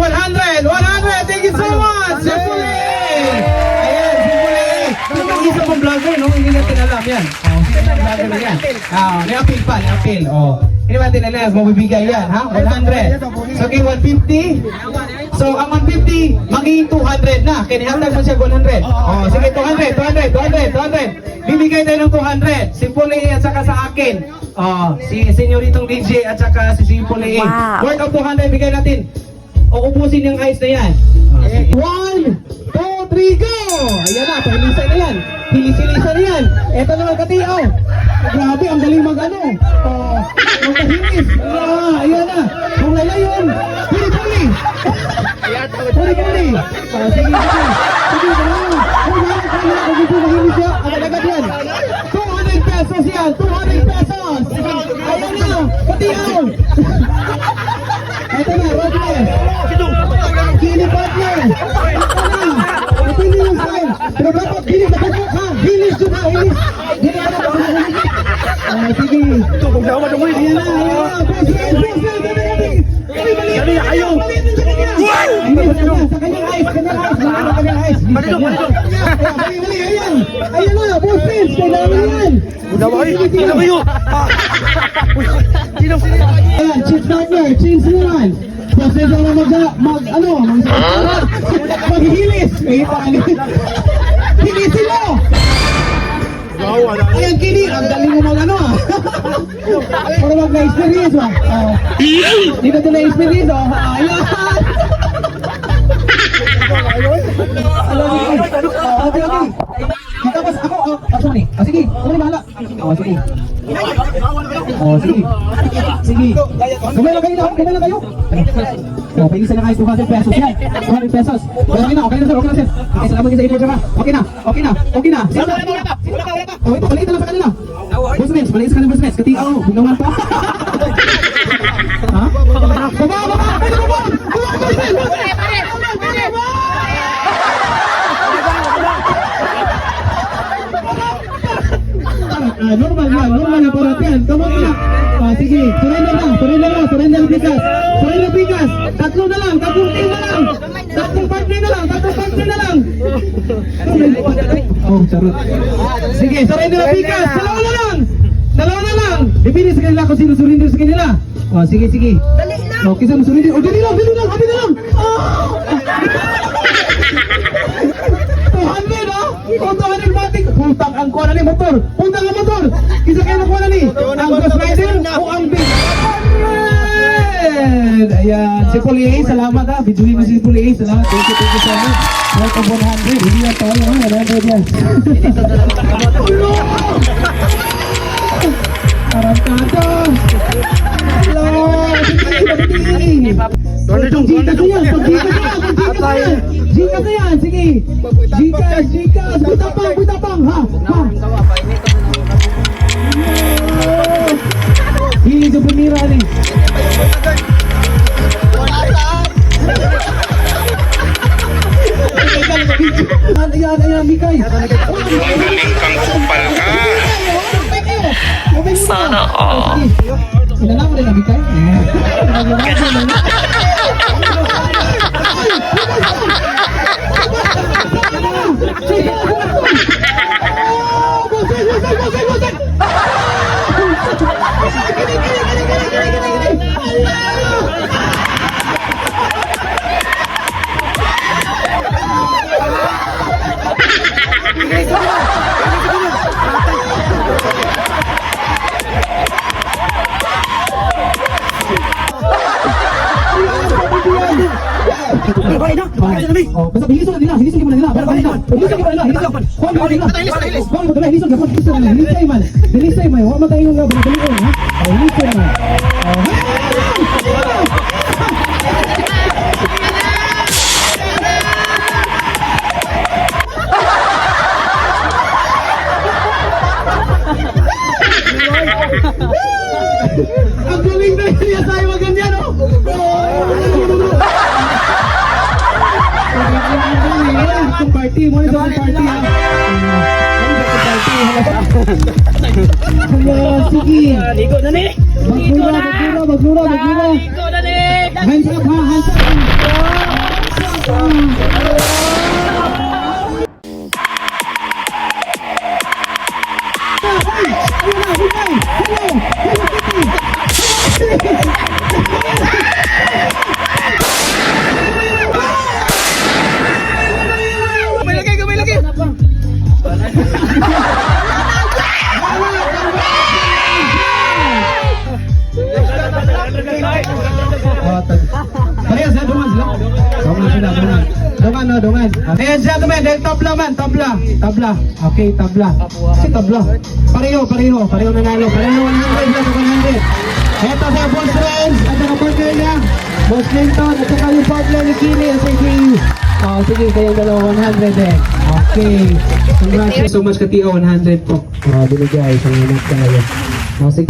100. 100. Thank you so much. Sipuli. Ayan, Sipuli. Yung isa pang vlogger, no? Hindi natin alam yan. Sino na vlogger na yan? May appeal pa, may appeal. Hindi natin alam, mabibigay yan, ha? 100. So, okay, 150. So, ang 150, magiging 200 na. Kinihatag mo siya 100. Sige, 200. Bibigay tayo ng 200. Sipuli at saka sa akin. Si senyoritong DJ at saka si Sipuli. Wow. Worth of 200, bigay natin. Ubusin yung ice na yan. 1, 2, 3, go! Ayan na, pahilisan na yan. Hilis-hilisan na yan. Eto naman katiaw. Grabe, ang galing mag-ano. Magkahilis. Ayan na. Kung lalayon. Puli-puli. Puli-puli. Sige. Kung gusto mahilis siya, agad-agad yan. 200 pesos yan. 200 pesos. Ayan na. Katiaw. Eto na, Roger. Kili partner. Matindi yung sa'yo. Pero dapat bilis na pagkak ha. Bilis yun ha. Bilis. Hindi ka na pagkak. Sige. Ayan na. Dali na kayo. Sa kanyang ice. Bali. Ayan na. Boss Vince. Kailangan yan. Ayan. Chief partner. Change naman. Kasi daw maghihilis. Hilisin mo! Ayan, Kini, ang galing mo mag-ano para mag-na-experience ba? Dito ito na-experience ayan! Okay. Tapos ako, sorry. Sige, ako na bahala. Sige. Kumala kayo. Pilisan na kayo 200 pesos yan. 200 pesos. Okay na, sir. Okay, salamat sa info, Okay na. Ito, palitan lang sa kanila. Boss Vince, palitan ka ng Boss Vince. Katiaw, bugawan pa. Ha? Baba! Normal na parat yan. Come on na. Sige, surrender bigas. Tatlong team na lang. Tatlong partner na lang. Charot. Sige, surrender na bigas. Dalawa na lang. Dipili sa kanila kung sino surrender sa kanila. Sige. Dali na. Okay, saan surrender? Dali lang. Habi na lang. 200 matik. Puntang ang kuha na ni motor. Kisa kayo nakuha na ni. Ang Ghost Rider o ang Big 100. Ayan. Si Puli A, salamat ha. Biduhin mo si Puli A. Salamat. Thank you so much. Welcome 100. Hindi yan tayo ha. 100 yan. Tarantado. Hello. Gcash na yan, sige. Gcash. Butapang, ha. Hili sa punira ni. Ayan, Mikay. Sinungaling kang kupal ka. Sana all. Sinalaman rin na, Mikay. Basta bilisan mo na nila. Hilisay mo na nila. Hilisay man. Huwag matay yung bagalion, ha? Hilisay man. Ang galing na niya tayo magandyan, oh! Itong party mo, ito ang party ha. Sige. Ligo na ni. Gamay lagi! Parehas na, dungan sila. Dungan sila, dungan. Dungan, no, dungan. Ladies and gentlemen, dahil tabla man, tabla. Tabla. Okay, tabla. Kasi tabla. Pareho nanalo. Pareho 100 na, 100. Ito sa Boss Renz, at saka partner niya, Boss Linton, at saka yung partner ni Kimi, at saka yung... Oh, sige, kayong dalawa 100 din. Okay. Congrats so much ka, Tio, 100 po. Oh, binigay. Salamat kayo. Oh, sige.